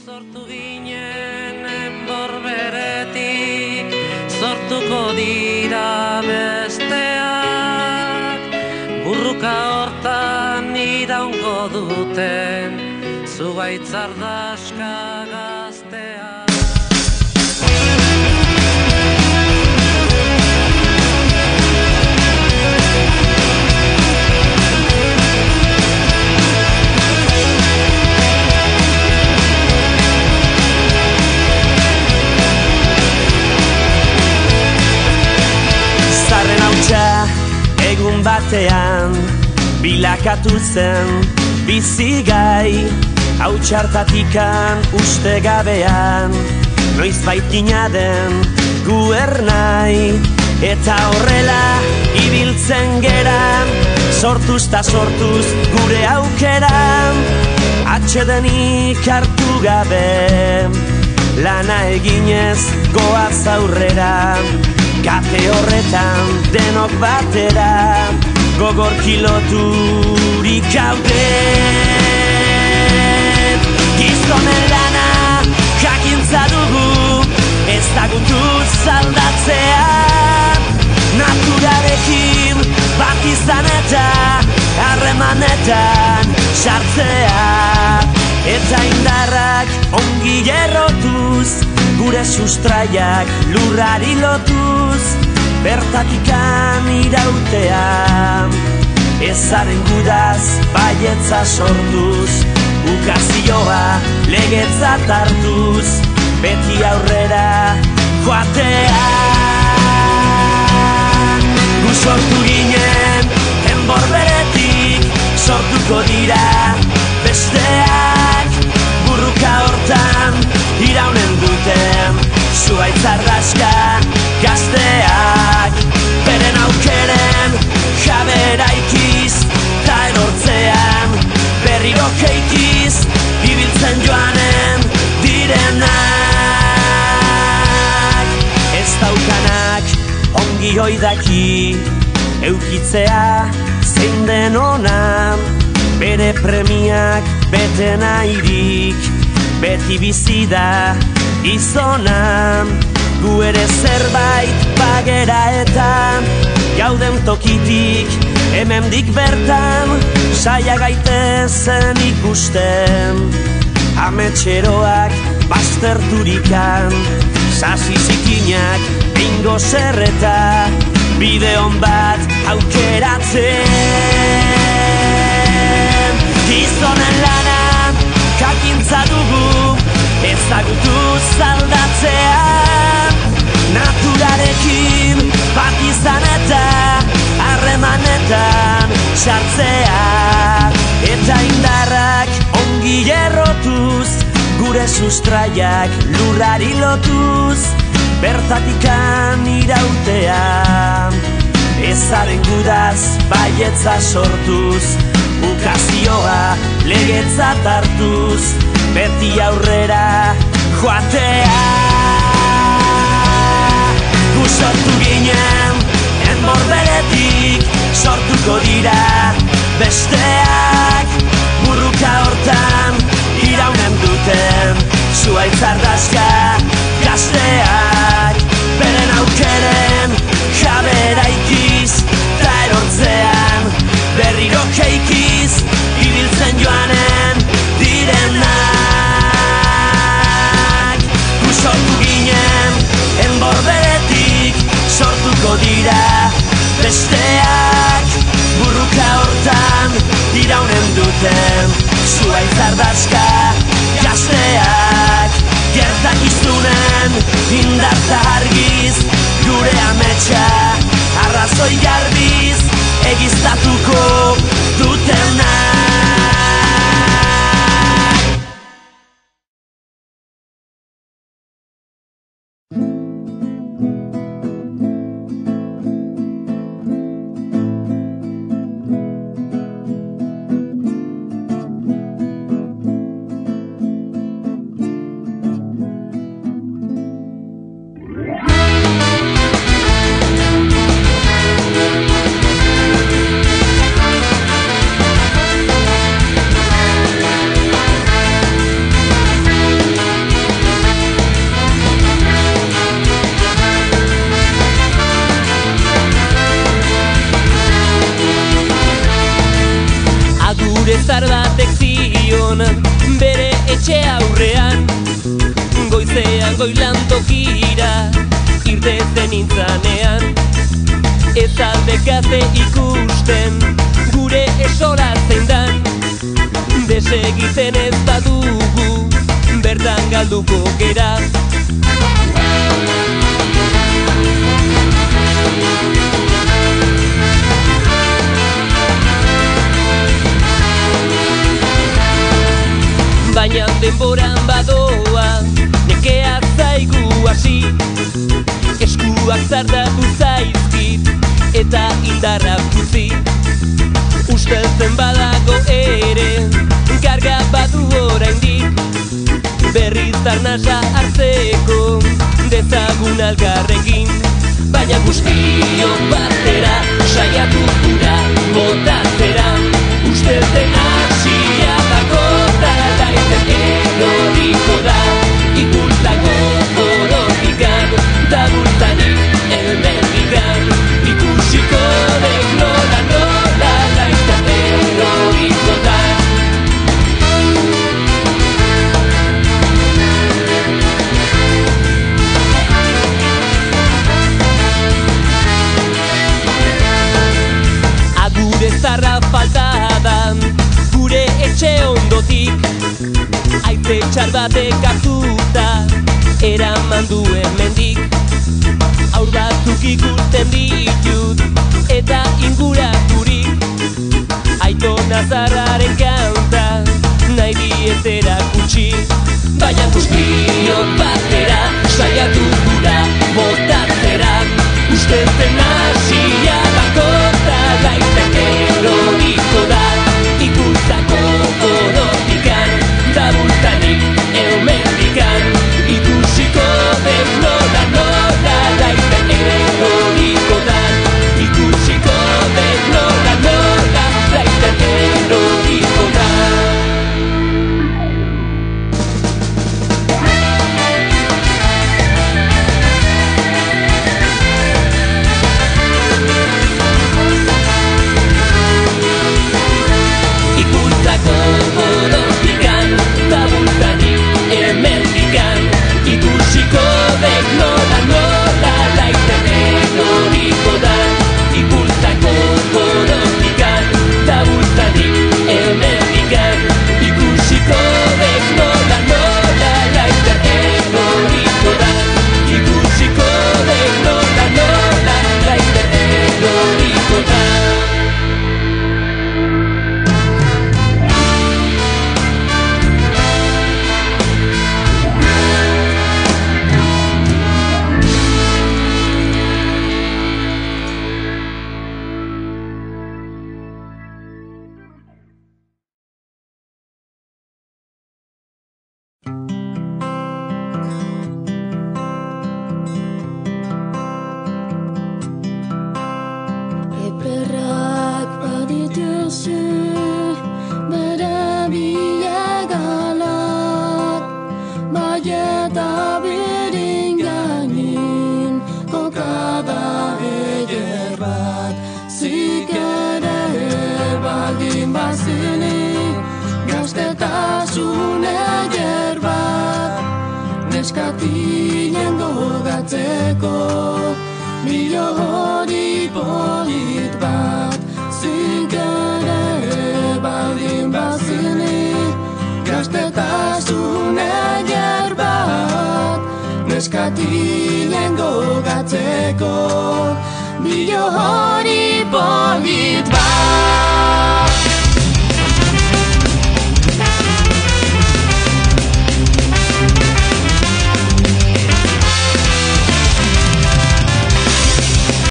Sortu ginen enborberetik, sortuko dira besteak, burruka hortan iraungo duten, zugaitz ardaska gazteak. Zarren hautsa egun batean bilakatu zen bizigai, hautsartatikan uste gabean noiz baitina den gu ernai, eta horrela ibiltzen geran, sortuz ta sortuz gure aukeran, atsedenik hartu gabe lana eginez goaz aurrera. Kate horretan denok batera, gogor kiloturik gaude. Gizonen lana jakintza dugu, ez dagutuz aldatzea, naturarekin bat izan eta harremanetan sartzea, eta indarrak ongi errotuz, gure sustraiak lurrari lotuz, bertatikan irautea, ezaren gudaz baietza sortuz, ukazioa legetzat hartuz, beti aurrera joatea. Gu sortu ginen enborberetik, sortuko dira besteak, burruka hortan iraunen duten, zuaitz ardaska gazteak, beren aukeren jabera ikiz, ta erortzean berriro keikiz, ibiltzen joanen direnak. Ez daukanak ongi oidaki, eukitzea zein den ona, bere premiak bete nahirik, beti bizi da gizona. Gu ere zerbait bagera eta gauden tokitik hemendik bertan, saia gaitezen ikusten ametxeroak bazterturikan, sasi zikinak bingo zerreta, bideon bat aukeratzen. Gizonen lana jakintza dugu, ez dagutuz aldatzea, naturarekin bat izan eta harremanetan sartzea, eta indarrak ongi errotuz, gure sustraiak lurrari lotuz, bertatikan irautea, ezaren gudaz baietza sortuz, ukazioa legetzat hartuz, beti aurrera joatea. Gu sortu ginen enborberetik, sortuko dira besteak, burruka hortan iraunen duten, zuaitz ardaska gazteak, beren aukeren jabera ikiz, ta erortzean berriro keikiz, ibiltzen joanen direnak. Gu sortu ginen enborberetik, sortuko dira besteak, burruka hortan iraunen duten, zuaitz ardaska gazteak, gertakizunen indarta argiz, gure ametsa arrazoi garbiz, egiztatuko dutenak. margoilan tokira irtezen nintzanean, ez aldekaze ikusten gure esola zein dan. Desegiten ez badugu bertan galduko gera. Baina denboran badoa nekea zaigu hasi, eskuak zardatu zaizkit eta indarra putzi. Usteltzen badago ere karga badu oraindik, berriz arnasa hartzeko dezagun algarrekin. Baina guztiok batera saiatu gura botatzera, usteltzen hasia bakota laiten eroriko da. Ikultako orotikan, da bultanik elmendikan, ikusiko dek nola nola laiten eroriko da. Agure zarra falta da gure etxe ondotik, haize txar batek hartuta eraman duen mendik. Haur batzuk ikusten ditut eta inguraturik, aitona zarraren kanta nahi diet erakutsi. Baina guztiok batera saiatu gura botatzera, usteltzen hasia bakota laiten eroriko da. Ikultako orotikan, da bultanik eumendikan, ikusiko dek nola nola laiten eroriko da. Ikusiko dek nola nola laiten eroriko da. Ikultako orotikan, da bultanik hemendikan, ikusiko dek nola nola laiten eroriko da. Ikultako orotikan, da bultanik hemendikan, ikusiko dek nola nola laiten eroriko da. Ikusiko dek nola nola laiten eroriko da. Eperrak badituzu bere bilegalak, bai eta birin gainin kokada eder bat. Zik ere baldin bazini gaztetasun eder bat, neskatinen gogatzeko bilo hori polit bat. Zik ere baldin bazini gaztetasun eder bat, neskatinen gogatzeko bilo hori polit bat.